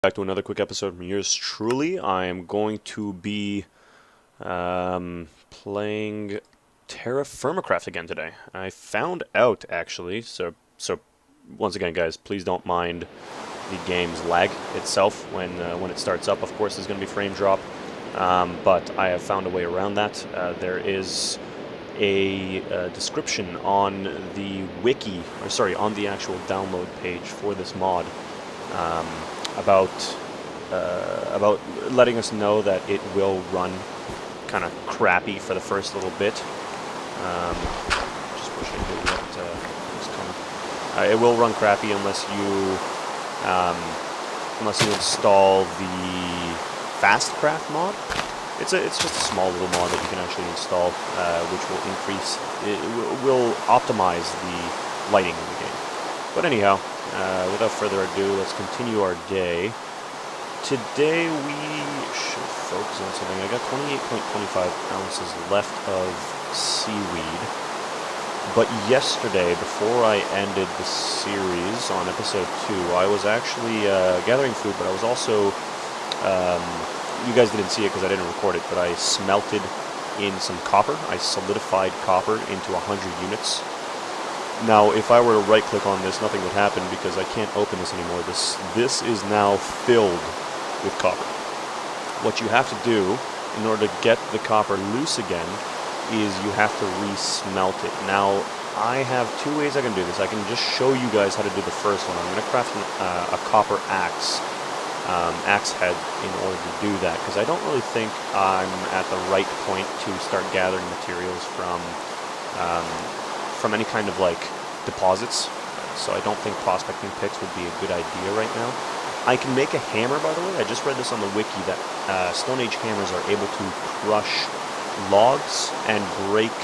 Back to another quick episode from yours truly. I am going to be playing TerraFirmaCraft again today. I found out actually, so once again guys, please don't mind the game's lag itself when it starts up. Of course there's going to be frame drop, but I have found a way around that. There is a description on the wiki, or sorry, on the actual download page for this mod. About letting us know that it will run kind of crappy for the first little bit. Just wish I knew what was coming. It will run crappy unless you install the fastcraft mod. It's just a small little mod that you can actually install, which will will optimize the lighting in the game. But anyhow. Without further ado, let's continue our day. Today we should focus on something. I got 28.25 ounces left of seaweed. But yesterday, before I ended the series on episode 2, I was actually gathering food, but I was also, you guys didn't see it because I didn't record it, but I smelted in some copper. I solidified copper into 100 units. Now, if I were to right-click on this, nothing would happen because I can't open this anymore. This is now filled with copper. What you have to do in order to get the copper loose again is you have to re-smelt it. Now, I have two ways I can do this. I can just show you guys how to do the first one. I'm going to craft a copper axe head in order to do that because I don't really think I'm at the right point to start gathering materials from any kind of like deposits, so I don't think prospecting picks would be a good idea right now. I can make a hammer, by the way. I just read this on the wiki that Stone Age hammers are able to crush logs and break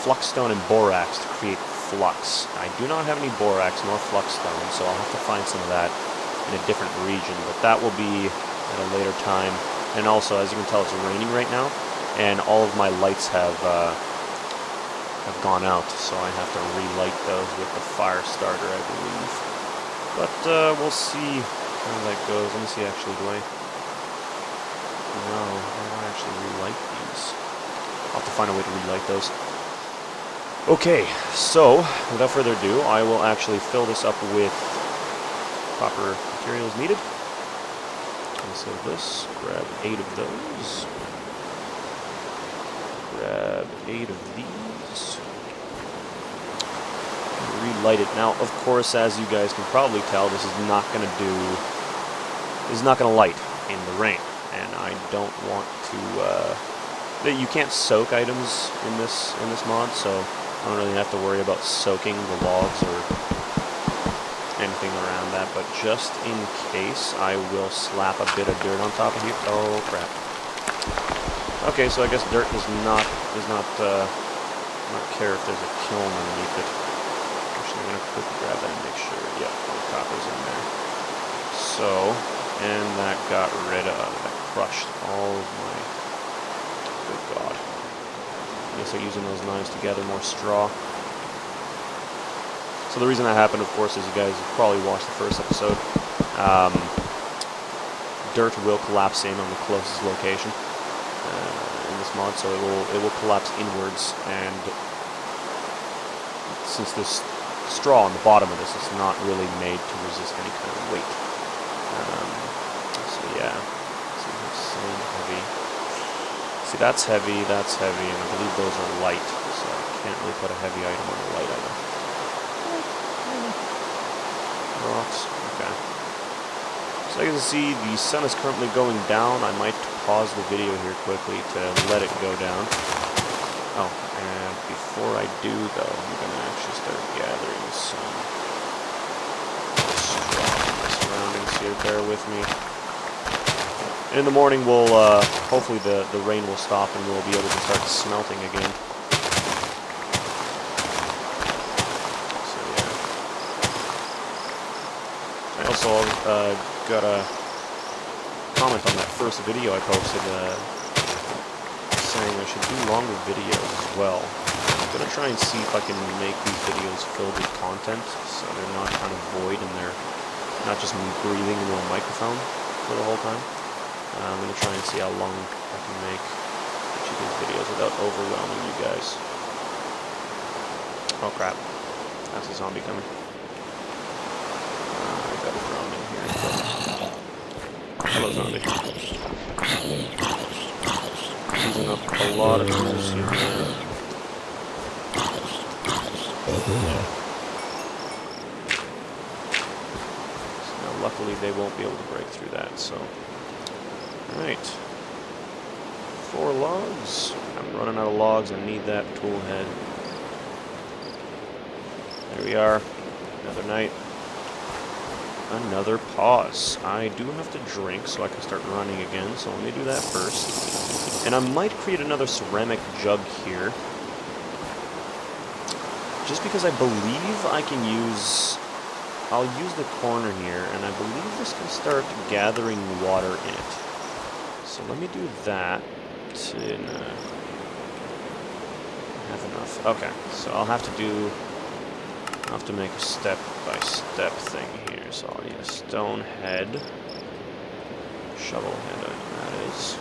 fluxstone and borax to create flux. I do not have any borax nor fluxstone, so I'll have to find some of that in a different region, but that will be at a later time. And also, as you can tell, it's raining right now, and all of my lights have gone out, so I have to relight those with the fire starter, I believe. But we'll see how that goes. Let me see, actually, do I actually relight these? I'll have to find a way to relight those. Okay, so without further ado, I will actually fill this up with proper materials needed. So this, grab 8 of those. Grab 8 of these. Relight it. Now, of course, as you guys can probably tell, this is not going to light in the rain, and I don't want to. You can't soak items in this mod, so I don't really have to worry about soaking the logs or anything around that. But just in case, I will slap a bit of dirt on top of here. Oh crap. Okay, so I guess dirt does not care if there's a kiln underneath it. Actually, I'm gonna quickly grab that and make sure. Yeah, all the copper's in there. So, and that got rid of, that crushed all of my. Good God. I guess I'm using those knives to gather more straw. So the reason that happened, of course, is you guys have probably watched the first episode. Dirt will collapse in on the closest location. In this mod, so it will collapse inwards, and since this straw on the bottom of this is not really made to resist any kind of weight. So yeah, heavy. See, that's heavy, and I believe those are light, so I can't really put a heavy item on a light item. Rocks, okay. So as you can see, the sun is currently going down. I might pause the video here quickly to let it go down. Oh, and before I do, though, I'm going to actually start gathering some straw in my surroundings here. Bear with me. And in the morning, we'll hopefully the rain will stop and we'll be able to start smelting again. So yeah. I also got a comment on that first video I posted saying I should do longer videos as well. I'm going to try and see if I can make these videos filled with content so they're not kind of void in not just me breathing into a microphone for the whole time. I'm going to try and see how long I can make each of these videos without overwhelming you guys. Oh crap, that's a zombie coming. I got a drone in here. Hello, zombie. Using up a lot of tools here. So now, luckily, they won't be able to break through that. So, all right, 4 logs. I'm running out of logs. I need that tool head. There we are. Another night. Another pause. I do have to drink so I can start running again, so let me do that first. And I might create another ceramic jug here. Just because I believe I can use... I'll use the corner here, and I believe this can start gathering water in it. So let me do that. Have enough. Okay, so I'll have to make a step-by-step thing here. So I'll need a stone head, shovel head, that is.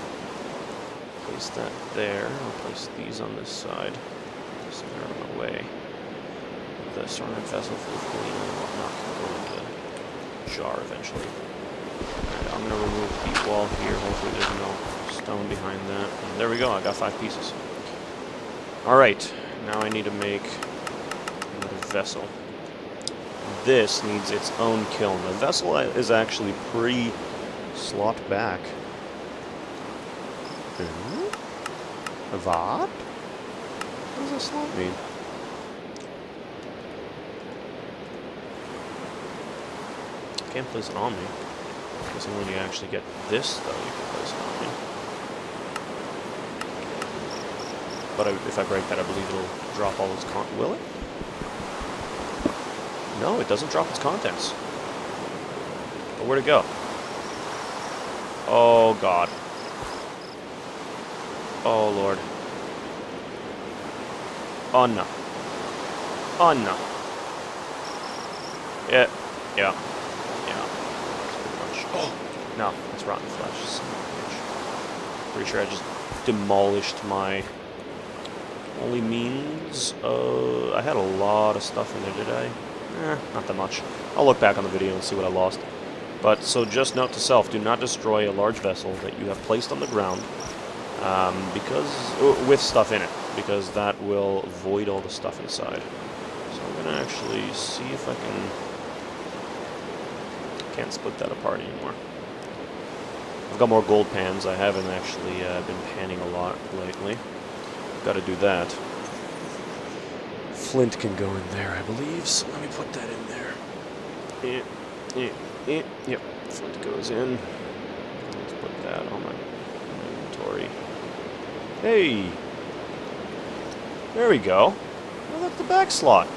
Place that there. I'll place these on this side, so they're out of the way. The ceramic vessel full of clean and whatnot can go into a jar eventually. And I'm going to remove the deep wall here. Hopefully there's no stone behind that. And there we go. I got 5 pieces. All right. Now I need to make another vessel. This needs its own kiln. The vessel is actually pre-slot back. What? What does a slot mean? Can't place it on me. Because when you actually get this, though, you can place it on me. But if I break that, I believe it'll drop all its contents. Will it? No, it doesn't drop its contents. But where'd it go? Oh, God. Oh, Lord. Oh, no. Oh, no. Yeah. Yeah. Oh, no, it's rotten flesh. Pretty sure I just demolished my only means. I had a lot of stuff in there, did I? Not that much. I'll look back on the video and see what I lost. But, so just note to self, do not destroy a large vessel that you have placed on the ground with stuff in it, because that will void all the stuff inside. So I'm going to actually see if I can't split that apart anymore. I've got more gold pans. I haven't actually been panning a lot lately. Got to do that. Flint can go in there, I believe, so let me put that in there. Yep, flint goes in. Let's put that on my inventory. Hey! There we go. Oh, that's the back slot.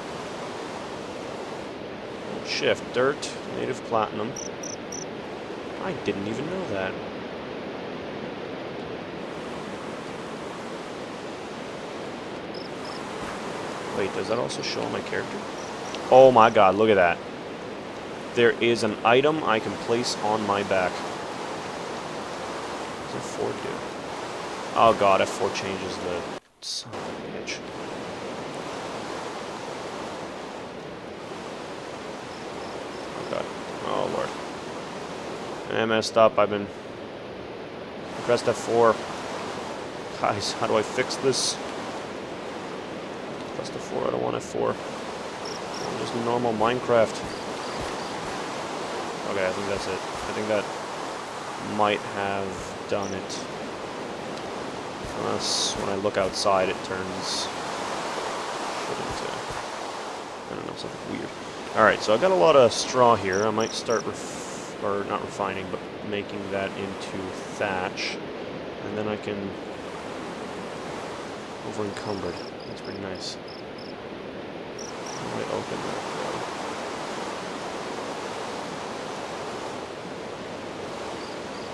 Shift, dirt, native platinum. I didn't even know that. Wait, does that also show on my character? Oh my god, look at that. There is an item I can place on my back. What does F4 do? Oh god, F4 changes the... Son of a bitch. Oh god. Oh lord. I messed up. I pressed F4. Guys, how do I fix this? Pressed F4. I don't want F4. I'm just normal Minecraft. Okay, I think that's it. I think that might have done it. Unless when I look outside it turns into, I don't know, something weird. Alright, so I've got a lot of straw here. I might start not refining, but making that into thatch. And then I can... over encumbered. That's pretty nice. I might open that though.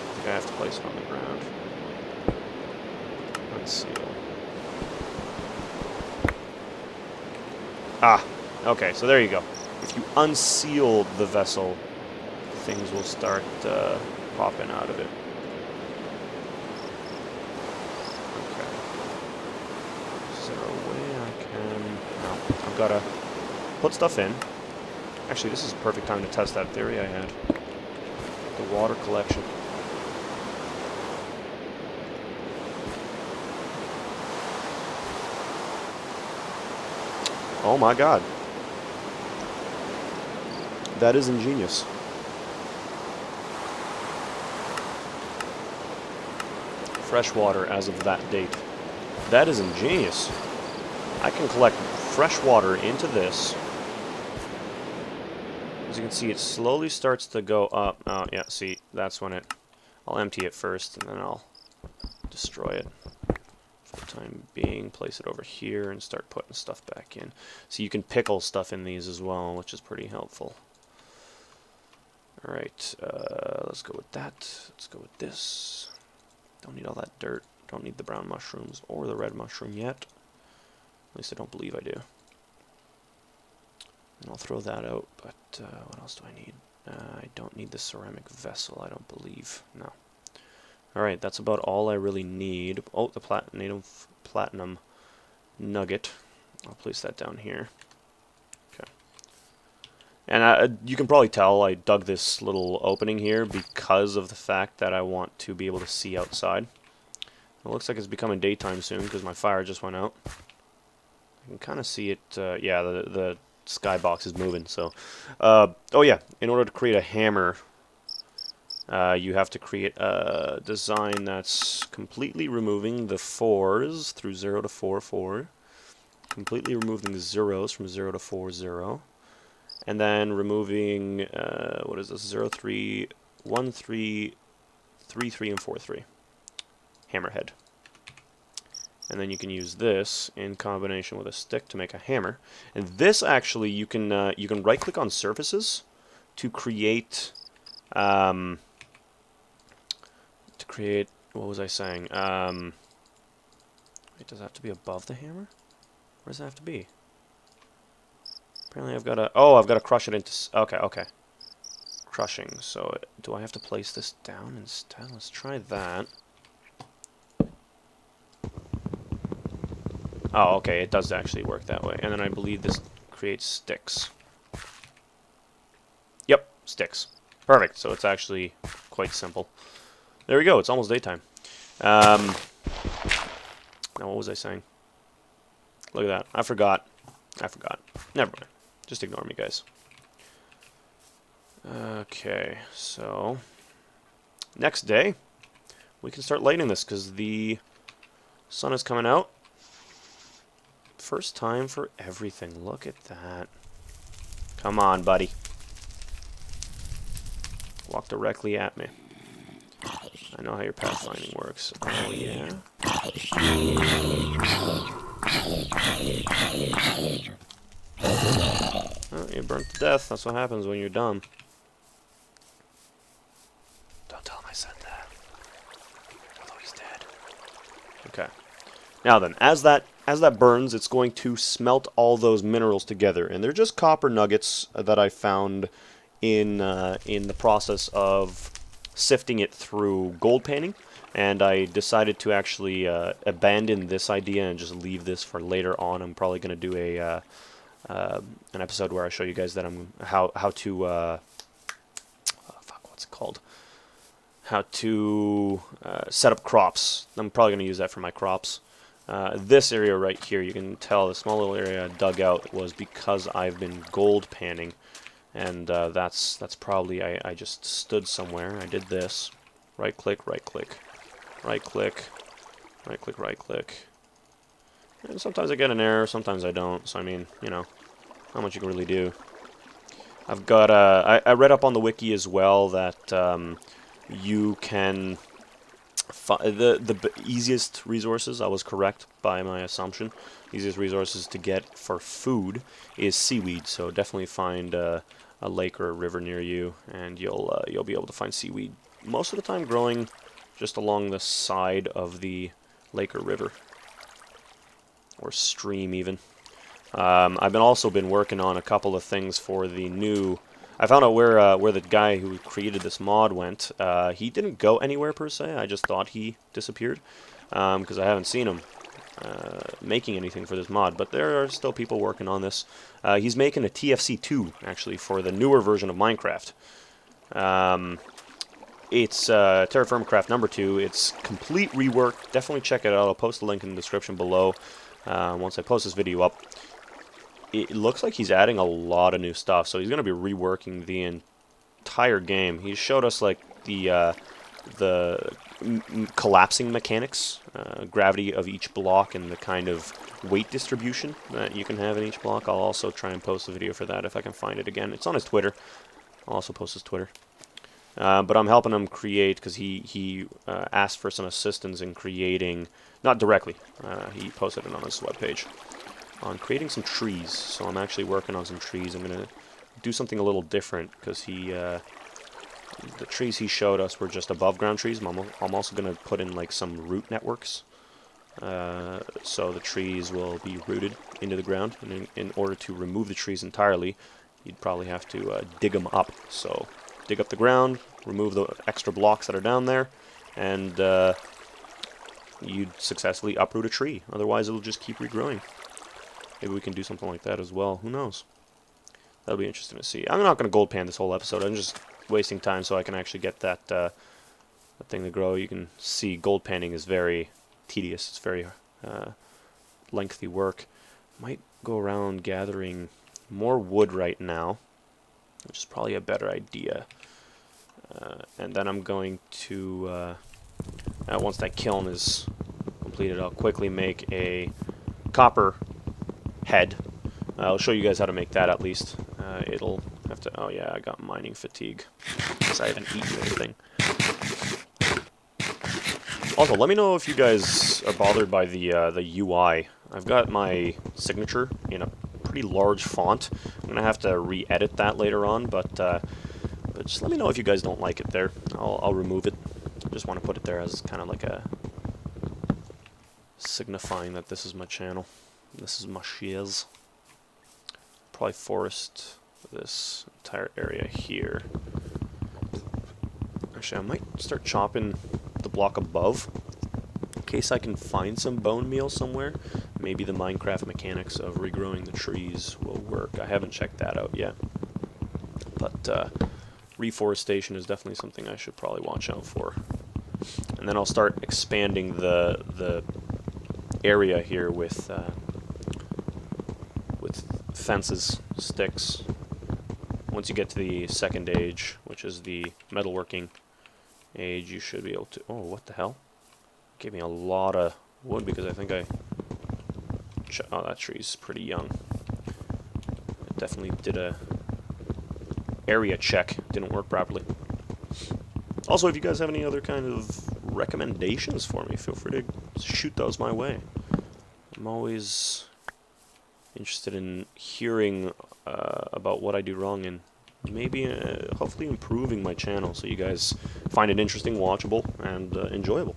I think I have to place it on the ground. Unseal. Ah, okay, so there you go. If you unseal the vessel, things will start popping out of it. Okay. Is there a way I can... No, I've got to put stuff in. Actually, this is a perfect time to test that theory I had. The water collection. Oh my god. That is ingenious. Fresh water as of that date. That is ingenious. I can collect fresh water into this. As you can see, it slowly starts to go up. Oh, yeah, see, that's when it... I'll empty it first, and then I'll destroy it. For the time being, place it over here, and start putting stuff back in. So you can pickle stuff in these as well, which is pretty helpful. Alright, let's go with that. Let's go with this. Don't need all that dirt. Don't need the brown mushrooms or the red mushroom yet. At least I don't believe I do. And I'll throw that out, but what else do I need? I don't need the ceramic vessel, I don't believe. No. Alright, that's about all I really need. Oh, the native platinum nugget. I'll place that down here. Okay. And you can probably tell I dug this little opening here because of the fact that I want to be able to see outside. It looks like it's becoming daytime soon because my fire just went out. I can kind of see it, yeah, the skybox is moving, so... oh yeah, in order to create a hammer, you have to create a design that's completely removing the 4s through 0 to 4, 4. Completely removing the zeros from 0 to 4, 0. And then removing, what is this, 0, 3, 1, 3, 3, 3, and 4, 3. Hammerhead. And then you can use this in combination with a stick to make a hammer. And this actually, you can right-click on surfaces to create, what was I saying? It does it have to be above the hammer? Where does it have to be? Apparently I've got to, I've got to crush it into, okay. Crushing, so do I have to place this down instead? Let's try that. Oh, okay, it does actually work that way. And then I believe this creates sticks. Yep, sticks. Perfect, so it's actually quite simple. There we go, it's almost daytime. Now, what was I saying? Look at that, I forgot. Never mind. Just ignore me, guys. Okay, so... next day, we can start lighting this, because the sun is coming out. First time for everything. Look at that. Come on, buddy. Walk directly at me. I know how your pathfinding works. Oh, yeah? Oh, you're burnt to death. That's what happens when you're dumb. Don't tell him I said that. Although he's dead. Okay. Now then, as that burns, it's going to smelt all those minerals together, and they're just copper nuggets that I found in the process of sifting it through gold panning, and I decided to actually abandon this idea and just leave this for later on. I'm probably going to do an episode where I show you guys that how to what's it called? How to set up crops. I'm probably going to use that for my crops. This area right here, you can tell the small little area I dug out was because I've been gold panning, and that's probably, I just stood somewhere. I did this, right click, right click, right click, right click, right click, and sometimes I get an error, sometimes I don't. So I mean, you know, not much you can really do. I've got I read up on the wiki as well that you can. The easiest resources, I was correct by my assumption, easiest resources to get for food is seaweed, so definitely find a lake or a river near you, and you'll be able to find seaweed most of the time growing just along the side of the lake or river, or stream even. I've also been working on a couple of things for the new... I found out where the guy who created this mod went. He didn't go anywhere per se. I just thought he disappeared because I haven't seen him making anything for this mod. But there are still people working on this. He's making a TFC2 actually for the newer version of Minecraft. It's TerraFirmaCraft number 2. It's complete rework. Definitely check it out. I'll post a link in the description below once I post this video up. It looks like he's adding a lot of new stuff, so he's going to be reworking the entire game. He showed us like the collapsing mechanics, gravity of each block, and the kind of weight distribution that you can have in each block. I'll also try and post a video for that if I can find it again. It's on his Twitter. I'll also post his Twitter. But I'm helping him create, because he asked for some assistance in creating, not directly, he posted it on his webpage, on creating some trees. So I'm actually working on some trees. I'm going to do something a little different, because the trees he showed us were just above ground trees. I'm also going to put in like some root networks, so the trees will be rooted into the ground, and in order to remove the trees entirely, you'd probably have to dig them up. So dig up the ground, remove the extra blocks that are down there, and you'd successfully uproot a tree. Otherwise it'll just keep regrowing. Maybe we can do something like that as well. Who knows? That'll be interesting to see. I'm not going to gold pan this whole episode. I'm just wasting time so I can actually get that thing to grow. You can see gold panning is very tedious. It's very lengthy work. Might go around gathering more wood right now, which is probably a better idea. And then I'm going to, once that kiln is completed, I'll quickly make a copper head. I'll show you guys how to make that at least. It'll have to, oh yeah, I got mining fatigue because I haven't eaten anything. Also, let me know if you guys are bothered by the UI. I've got my signature in a pretty large font. I'm going to have to re-edit that later on, but just let me know if you guys don't like it there. I'll remove it. I just want to put it there as kind of like a signifying that this is my channel. This is my shiz. Probably forest this entire area here. Actually, I might start chopping the block above in case I can find some bone meal somewhere. Maybe the Minecraft mechanics of regrowing the trees will work. I haven't checked that out yet. But reforestation is definitely something I should probably watch out for. And then I'll start expanding the area here with fences, sticks. Once you get to the second age, which is the metalworking age, you should be able to... Oh, what the hell? Gave me a lot of wood because I think I... Oh, that tree's pretty young. I definitely did a area check. Didn't work properly. Also, if you guys have any other kind of recommendations for me, feel free to shoot those my way. I'm always interested in hearing about what I do wrong and maybe hopefully improving my channel so you guys find it interesting, watchable, and enjoyable.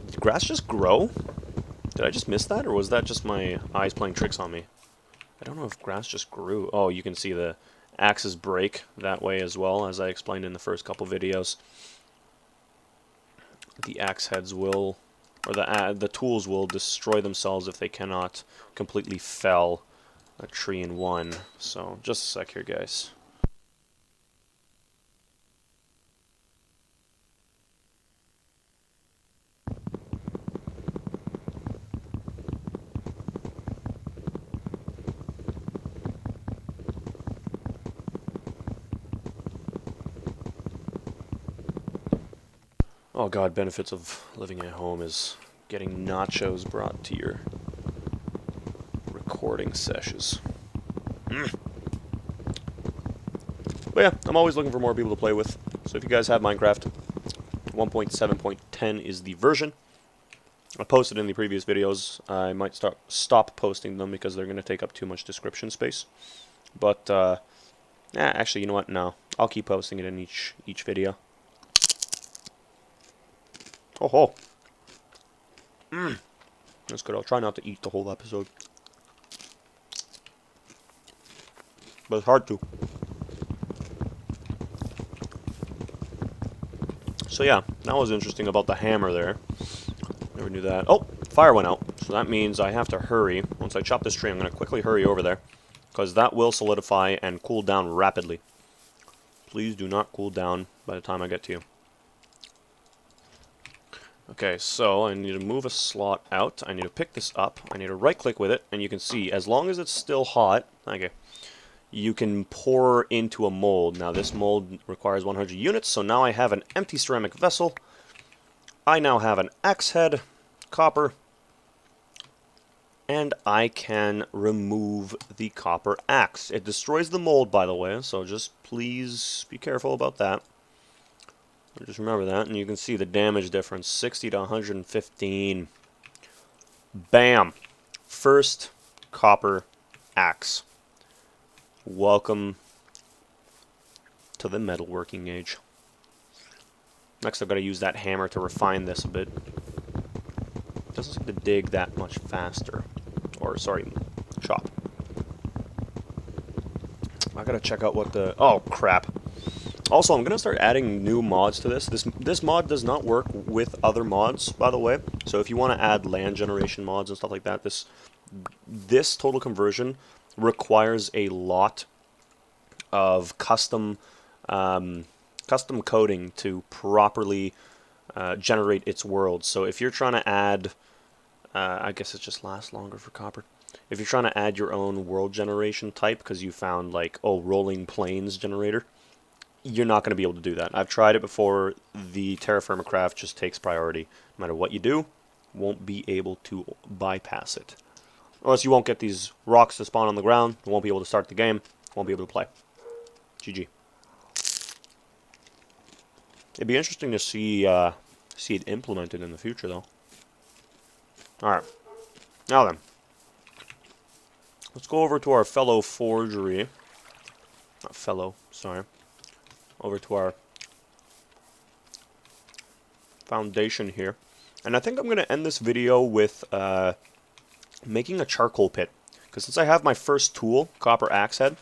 Did grass just grow? Did I just miss that, or was that just my eyes playing tricks on me? I don't know if grass just grew. Oh, you can see the axes break that way as well, as I explained in the first couple videos. The axe heads will, or the tools will destroy themselves if they cannot completely fell a tree in one. So, just a sec here, guys. Oh god, benefits of living at home is getting nachos brought to your recording sessions. But yeah, I'm always looking for more people to play with. So if you guys have Minecraft, 1.7.10 is the version. I posted in the previous videos. I might stop posting them because they're going to take up too much description space. But, actually, you know what? No. I'll keep posting it in each video. Oh ho! That's good. I'll try not to eat the whole episode. but it's hard to. So yeah, that was interesting about the hammer there. Never knew that. Oh, fire went out. So that means I have to hurry. Once I chop this tree, I'm going to quickly hurry over there, because that will solidify and cool down rapidly. Please do not cool down by the time I get to you. Okay, so I need to move a slot out. I need to pick this up. I need to right-click with it, and you can see, as long as it's still hot, okay, you can pour into a mold. Now, this mold requires 100 units, so now I have an empty ceramic vessel. I now have an axe head, copper, and I can remove the copper axe. It destroys the mold, by the way, so just please be careful about that. Just remember that, and you can see the damage difference, 60 to 115. Bam! First copper axe. Welcome to the metalworking age. Next I've got to use that hammer to refine this a bit. It doesn't seem to dig that much faster. Or, sorry, chop. I gotta check out what the... Oh, crap. Also, I'm gonna start adding new mods to this. This mod does not work with other mods, by the way. So if you want to add land generation mods and stuff like that, this total conversion requires a lot of custom coding to properly generate its world. So if you're trying to add, I guess it just lasts longer for copper. If you're trying to add your own world generation type because you found like, oh, rolling plains generator, you're not going to be able to do that. I've tried it before. The TerraFirmaCraft just takes priority. No matter what you do, won't be able to bypass it. Or else you won't get these rocks to spawn on the ground, you won't be able to start the game, won't be able to play. GG. It'd be interesting to see it implemented in the future, though. Alright. Now then. Let's go over to our fellow forgery. Not fellow, sorry. Over to our foundation here. And I think I'm going to end this video with making a charcoal pit. Because since I have my first tool, copper axe head,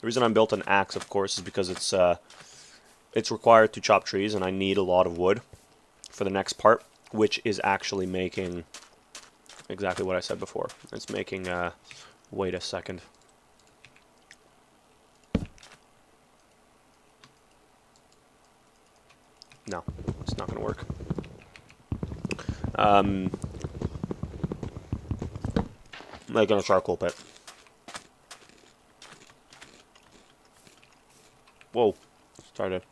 the reason I built an axe, of course, is because it's required to chop trees, and I need a lot of wood for the next part, which is actually making exactly what I said before. It's making, wait a second. No, it's not going to work. Making a charcoal pit. Whoa, started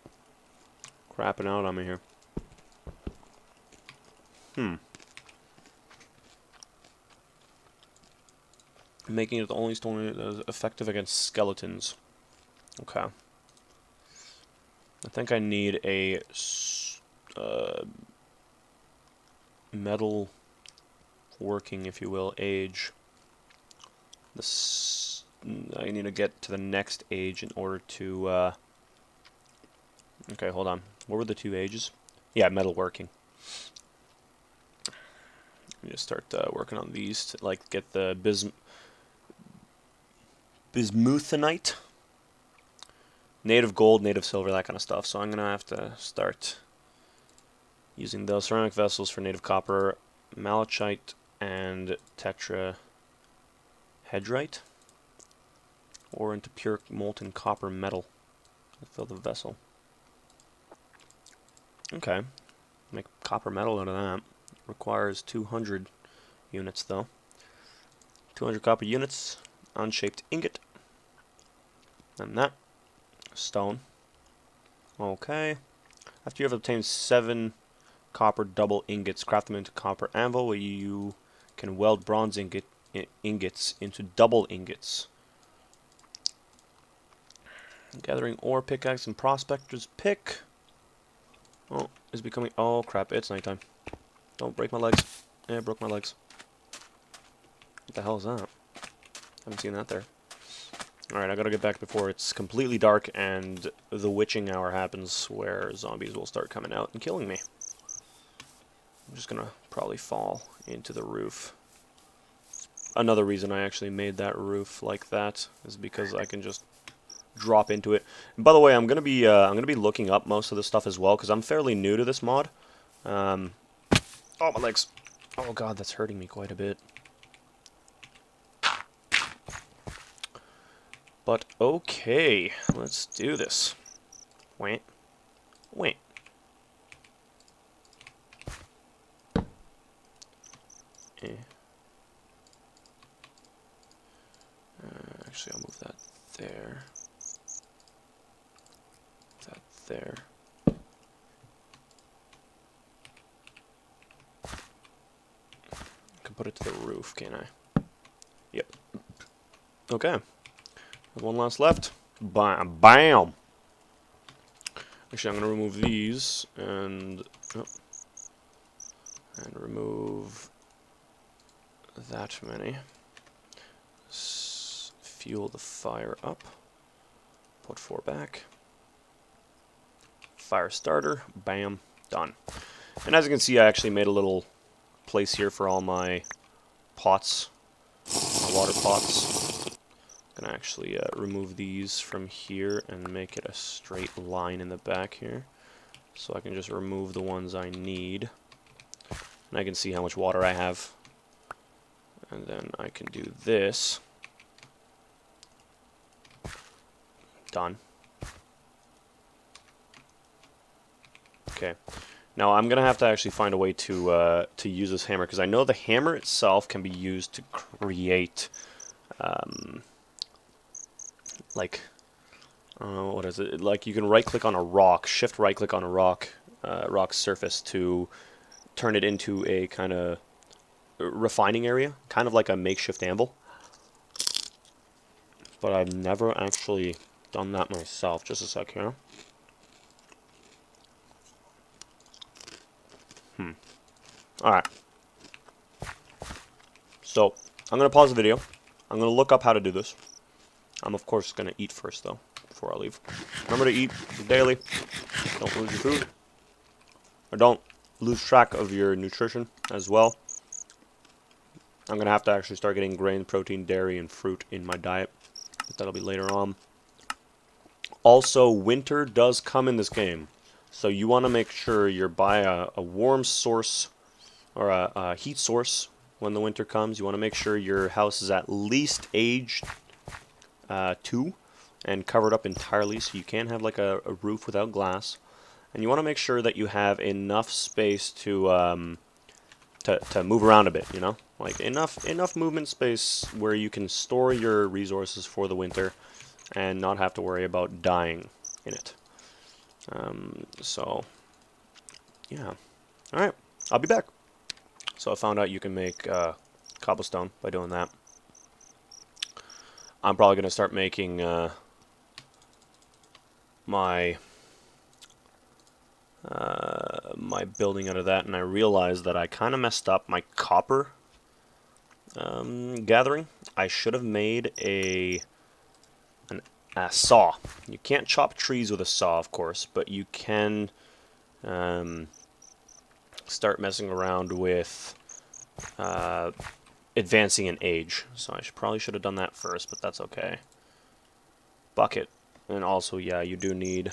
crapping out on me here. Making it the only stone that is effective against skeletons. Okay. I think I need a metal working, if you will, age. I need to get to the next age in order to... okay, hold on. What were the two ages? Yeah, metalworking. Let me just start working on these to like get the bismuthenite. Native gold, native silver, that kind of stuff. So I'm going to have to start using those ceramic vessels for native copper, malachite, and tetrahedrite. Or into pure molten copper metal. Fill the vessel. Okay. Make copper metal out of that. Requires 200 units though. 200 copper units. Unshaped ingot. And that. Stone. Okay. After you have obtained 7 copper double ingots, craft them into copper anvil, where you can weld bronze ingots into double ingots. Gathering ore, pickaxe, and prospector's pick. Oh, it's becoming... Oh, crap. It's nighttime. Don't break my legs. Yeah, I broke my legs. What the hell is that? Haven't seen that there. Alright, I gotta get back before it's completely dark and the witching hour happens where zombies will start coming out and killing me. I'm just gonna probably fall into the roof. Another reason I actually made that roof like that is because I can just drop into it. And by the way, I'm gonna be looking up most of this stuff as well because I'm fairly new to this mod. Oh, my legs! Oh god, that's hurting me quite a bit. But okay, let's do this. Wait, wait. Actually, I'll move that there. That there. I can put it to the roof, can't I? Yep. Okay. One last left. Bam! Bam! Actually, I'm going to remove these and remove that many. Fuel the fire up. Put 4 back. Fire starter. Bam. Done. And as you can see, I actually made a little place here for all my pots, my water pots. I'm going to actually remove these from here and make it a straight line in the back here. So I can just remove the ones I need. And I can see how much water I have. And then I can do this. Done. Okay. Now I'm gonna have to actually find a way to use this hammer because I know the hammer itself can be used to create, like, what is it? Like you can right-click on a rock, shift right-click on a rock, rock surface to turn it into a kind of refining area, kind of like a makeshift anvil. But I've never actually done that myself. Just a sec here. Alright. So, I'm going to pause the video. I'm going to look up how to do this. I'm, of course, going to eat first, though, before I leave. Remember to eat daily. Don't lose your food. Or don't lose track of your nutrition as well. I'm going to have to actually start getting grain, protein, dairy, and fruit in my diet. But that'll be later on. Also, winter does come in this game. So you want to make sure you're by a warm source or a heat source when the winter comes. You want to make sure your house is at least aged 2 and covered up entirely so you can't have like a roof without glass. And you want to make sure that you have enough space to move around a bit, you know? Like enough movement space where you can store your resources for the winter and not have to worry about dying in it. So, yeah. Alright, I'll be back. So I found out you can make cobblestone by doing that. I'm probably going to start making my building out of that, and I realized that I kind of messed up my copper gathering. I should have made a saw. You can't chop trees with a saw, of course, but you can start messing around with advancing in age. So I probably should have done that first, but that's okay. Bucket. And also, yeah, you do need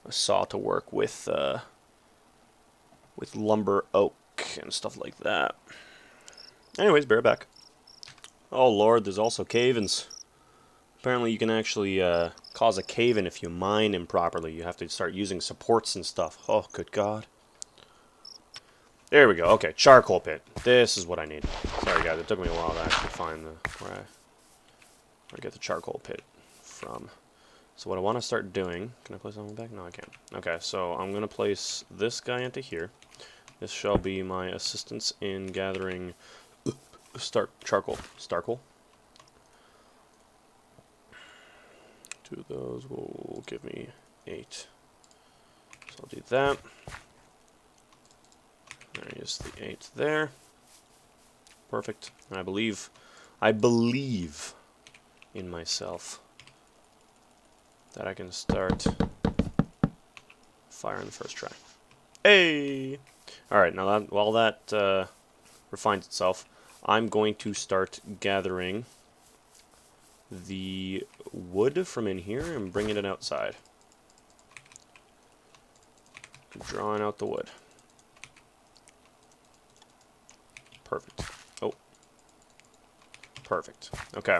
a saw to work with lumber, oak, and stuff like that. Anyways, bear back. Oh lord, there's also cave-ins. Apparently you can actually cause a cave-in if you mine improperly. You have to start using supports and stuff. Oh, good god. There we go. Okay, charcoal pit. This is what I need. Sorry guys, it took me a while to actually find where I get the charcoal pit from. So what I want to start doing... Can I place something back? No, I can't. Okay, so I'm going to place this guy into here. This shall be my assistance in gathering charcoal. Starcoal. 2 of those will give me 8. So I'll do that. There's the 8 there. Perfect. And I believe in myself that I can start fire in the first try. Hey! Alright, now that while that refines itself, I'm going to start gathering the wood from in here and bringing it outside. Drawing out the wood. Perfect. Oh. Perfect. Okay.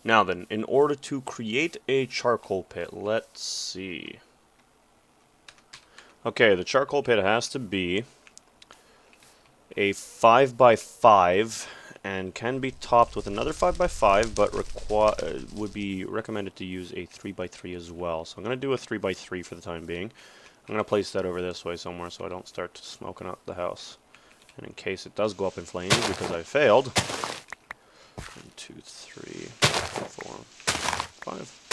Now then, in order to create a charcoal pit, let's see. Okay, the charcoal pit has to be a 5x5 and can be topped with another 5x5, but would be recommended to use a 3x3 as well. So I'm going to do a 3x3 for the time being. I'm going to place that over this way somewhere so I don't start smoking up the house. And in case it does go up in flames because I failed. 1, 2, 3, 4, 5.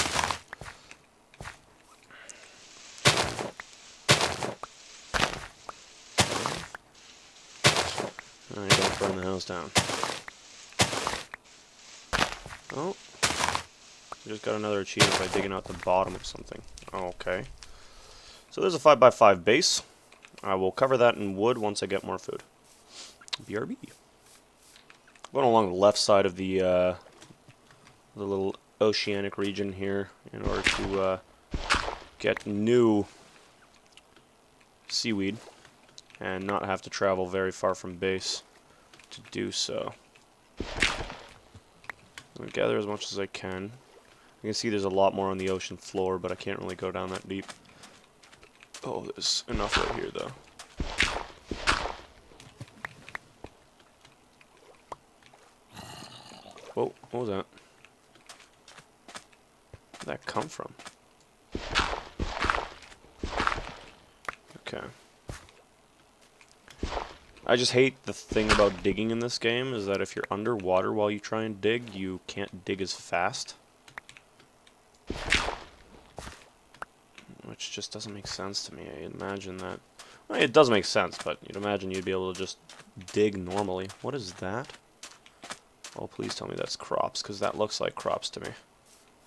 I don't burn the house down. Oh. I just got another achievement by digging out the bottom of something. Oh, okay. So there's a 5x5 base. I will cover that in wood once I get more food. BRB. Going along the left side of the little oceanic region here in order to get new seaweed and not have to travel very far from base to do so. I'm going to gather as much as I can. You can see there's a lot more on the ocean floor, but I can't really go down that deep. Oh, there's enough right here, though. Whoa, what was that? Where'd that come from? Okay. I just hate the thing about digging in this game is that if you're underwater while you try and dig, you can't dig as fast. Which just doesn't make sense to me. I imagine that... Well, it does make sense, but you'd imagine you'd be able to just dig normally. What is that? Oh, please tell me that's crops, because that looks like crops to me.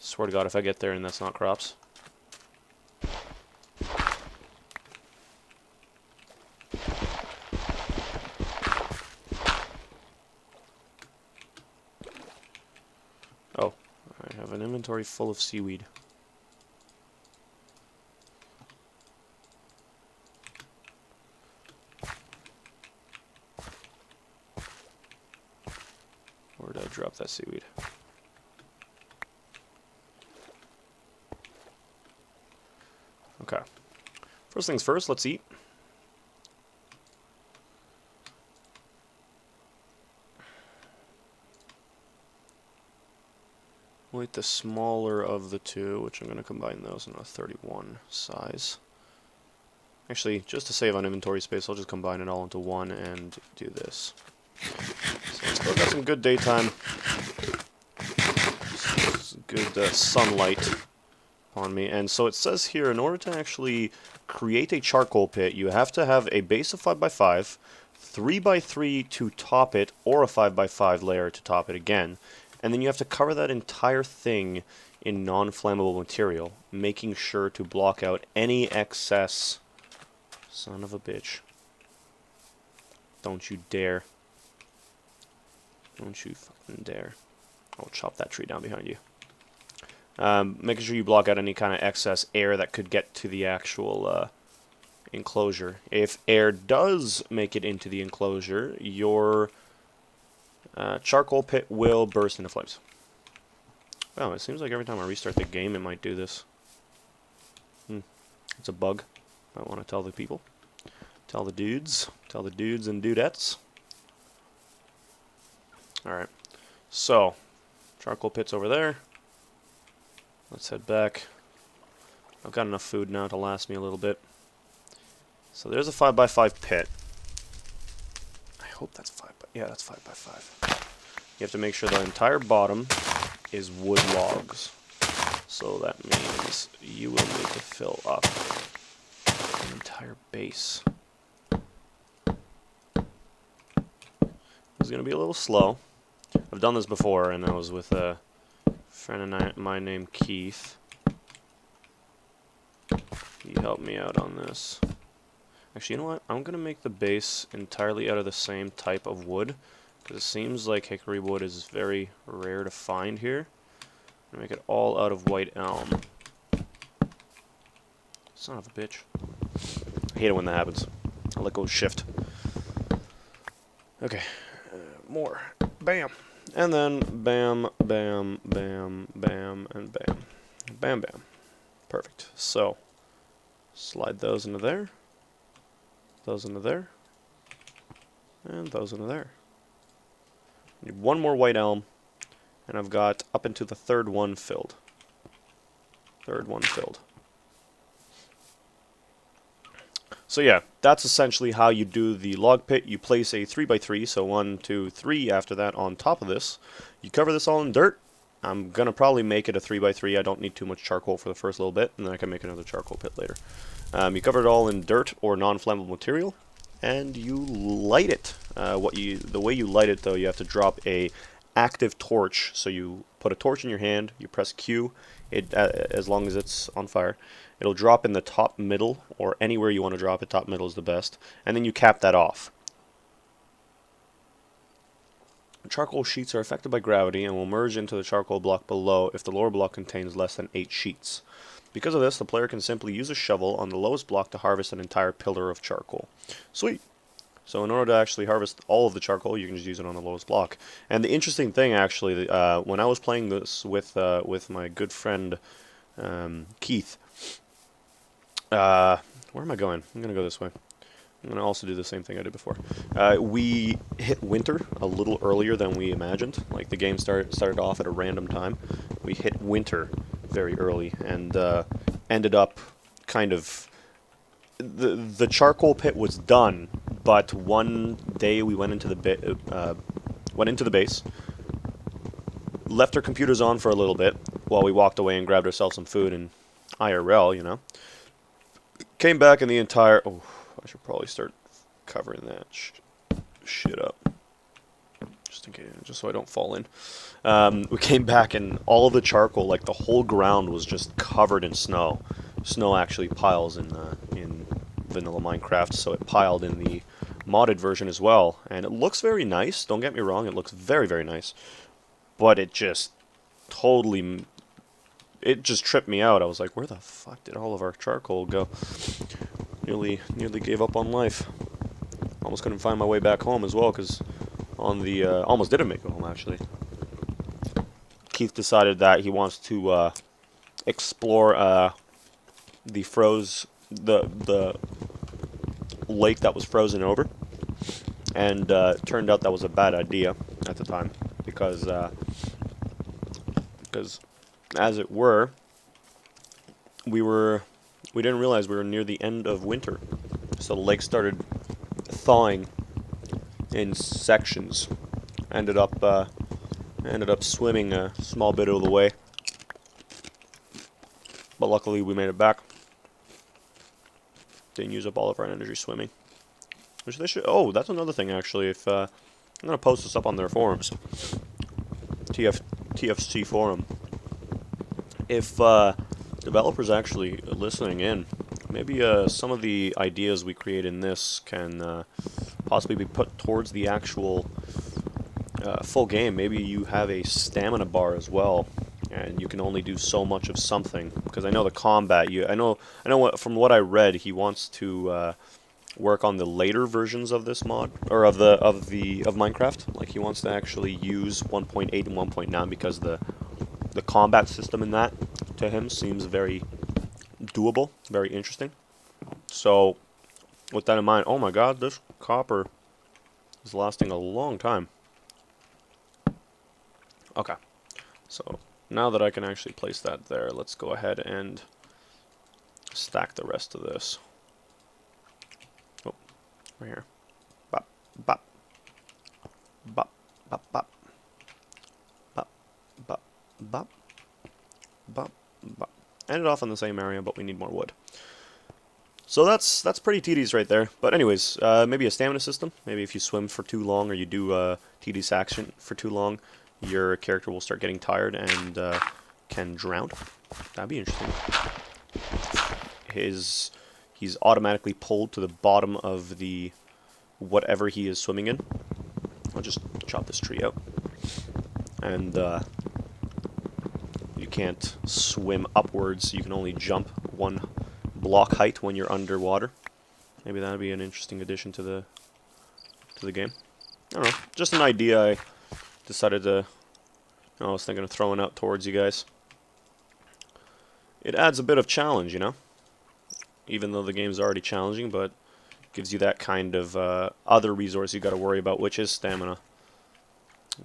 Swear to God, if I get there and that's not crops. Oh, I have an inventory full of seaweed. Where did I drop that seaweed? Okay. First things first, let's eat. We'll eat the smaller of the two, which I'm going to combine those in a 31 size. Actually, just to save on inventory space, I'll just combine it all into one and do this. So let's go. Got some good daytime. Some good sunlight on me. And so it says here, in order to actually create a charcoal pit, you have to have a base of 5x5, 3x3 to top it, or a 5x5 layer to top it again. And then you have to cover that entire thing in non-flammable material, making sure to block out any excess... Son of a bitch. Don't you dare. Don't you fucking dare. I'll chop that tree down behind you. Making sure you block out any kind of excess air that could get to the actual enclosure. If air does make it into the enclosure, your charcoal pit will burst into flames. Well, it seems like every time I restart the game it might do this. It's a bug. I want to tell the people. Tell the dudes and dudettes. Alright. So, charcoal pit's over there. Let's head back. I've got enough food now to last me a little bit. So there's a 5x5 pit. I hope that's 5x... Yeah, that's 5x5. You have to make sure the entire bottom is wood logs. So that means you will need to fill up the entire base. It's going to be a little slow. I've done this before, and I was with a friend of mine named Keith. He helped me out on this. Actually, you know what? I'm going to make the base entirely out of the same type of wood, because it seems like hickory wood is very rare to find here. Make it all out of white elm. Son of a bitch. I hate it when that happens. I'll let go of shift. Okay. More. Bam. And then bam, bam, bam, bam, and bam. Bam, bam. Perfect. So, slide those into there. Those into there. And those into there. Need one more white elm. And I've got up into the third one filled. Third one filled. So yeah, that's essentially how you do the log pit. You place a 3x3, so 1, 2, 3 after that on top of this. You cover this all in dirt. I'm going to probably make it a 3x3. I don't need too much charcoal for the first little bit, and then I can make another charcoal pit later. You cover it all in dirt or non-flammable material, and you light it. The way you light it, though, you have to drop a active torch. So you put a torch in your hand, you press Q, as long as it's on fire. It'll drop in the top middle, or anywhere you want to drop it. Top middle is the best. And then you cap that off. Charcoal sheets are affected by gravity and will merge into the charcoal block below if the lower block contains less than 8 sheets. Because of this, the player can simply use a shovel on the lowest block to harvest an entire pillar of charcoal. Sweet! So in order to actually harvest all of the charcoal, you can just use it on the lowest block. And the interesting thing, actually, when I was playing this with my good friend Keith, where am I going? I'm going to go this way. I'm going to also do the same thing I did before. We hit winter a little earlier than we imagined. Like, the game started off at a random time. We hit winter very early and ended up kind of... The charcoal pit was done, but one day we went into the base, left our computers on for a little bit while we walked away and grabbed ourselves some food and IRL, you know. Came back and the entire... Oh, I should probably start covering that shit up. Just in case, just so I don't fall in. We came back and all the charcoal, like the whole ground was just covered in snow. Snow actually piles in vanilla Minecraft, so it piled in the modded version as well. And it looks very nice, don't get me wrong, it looks very, very nice. But it just totally... It just tripped me out. I was like, where the fuck did all of our charcoal go? Nearly gave up on life. Almost couldn't find my way back home as well, because on the... almost didn't make it home, actually. Keith decided that he wants to explore the lake that was frozen over. And turned out that was a bad idea at the time, because as it were, we didn't realize we were near the end of winter, so the lake started thawing in sections. Ended up swimming a small bit of the way, but luckily we made it back. Didn't use up all of our energy swimming. Which they should. Oh, that's another thing actually. If I'm gonna post this up on their forums, TFC forum. If developers actually listening in, maybe some of the ideas we create in this can possibly be put towards the actual full game. Maybe you have a stamina bar as well, and you can only do so much of something. Because I know the combat. I know from what I read, he wants to work on the later versions of this mod, or of Minecraft. Like, he wants to actually use 1.8 and 1.9 because the combat system in that, to him, seems very doable, very interesting. So, with that in mind, oh my god, this copper is lasting a long time. Okay, so now that I can actually place that there, let's go ahead and stack the rest of this. Oh, right here. Bop, bop, bop, bop, bop, bop, bop, bop, bop, bop. Ended off in the same area, but we need more wood. So that's pretty tedious right there. But anyways, maybe a stamina system. Maybe if you swim for too long or you do tedious action for too long, your character will start getting tired and can drown. That'd be interesting. He's automatically pulled to the bottom of the whatever he is swimming in. I'll just chop this tree out. And you you can't swim upwards. You can only jump 1 block height when you're underwater. Maybe that would be an interesting addition to the game. I don't know. Just an idea I decided to... I was thinking of throwing out towards you guys. It adds a bit of challenge, you know? Even though the game's already challenging, but gives you that kind of other resource you got to worry about, which is stamina.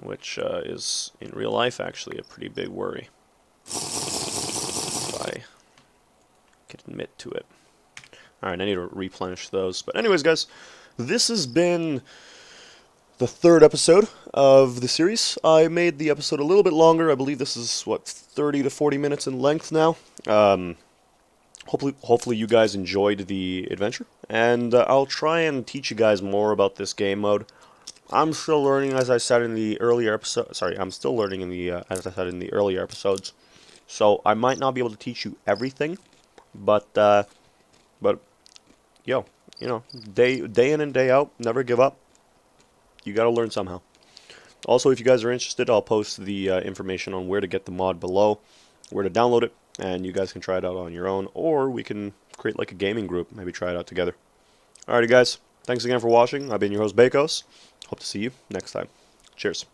Which is, in real life, actually a pretty big worry. If I can admit to it. Alright, I need to replenish those. But anyways, guys, this has been the 3rd episode of the series. I made the episode a little bit longer. I believe this is, what, 30 to 40 minutes in length now. Hopefully you guys enjoyed the adventure. And I'll try and teach you guys more about this game mode. I'm still learning, as I said in the earlier episode. Sorry, I'm still learning in the as I said in the earlier episodes. So I might not be able to teach you everything, but yo, you know, day in and day out, never give up. You got to learn somehow. Also, if you guys are interested, I'll post the information on where to get the mod below, where to download it, and you guys can try it out on your own, or we can create like a gaming group, maybe try it out together. Alrighty, guys. Thanks again for watching. I've been your host, Bakos. Hope to see you next time. Cheers.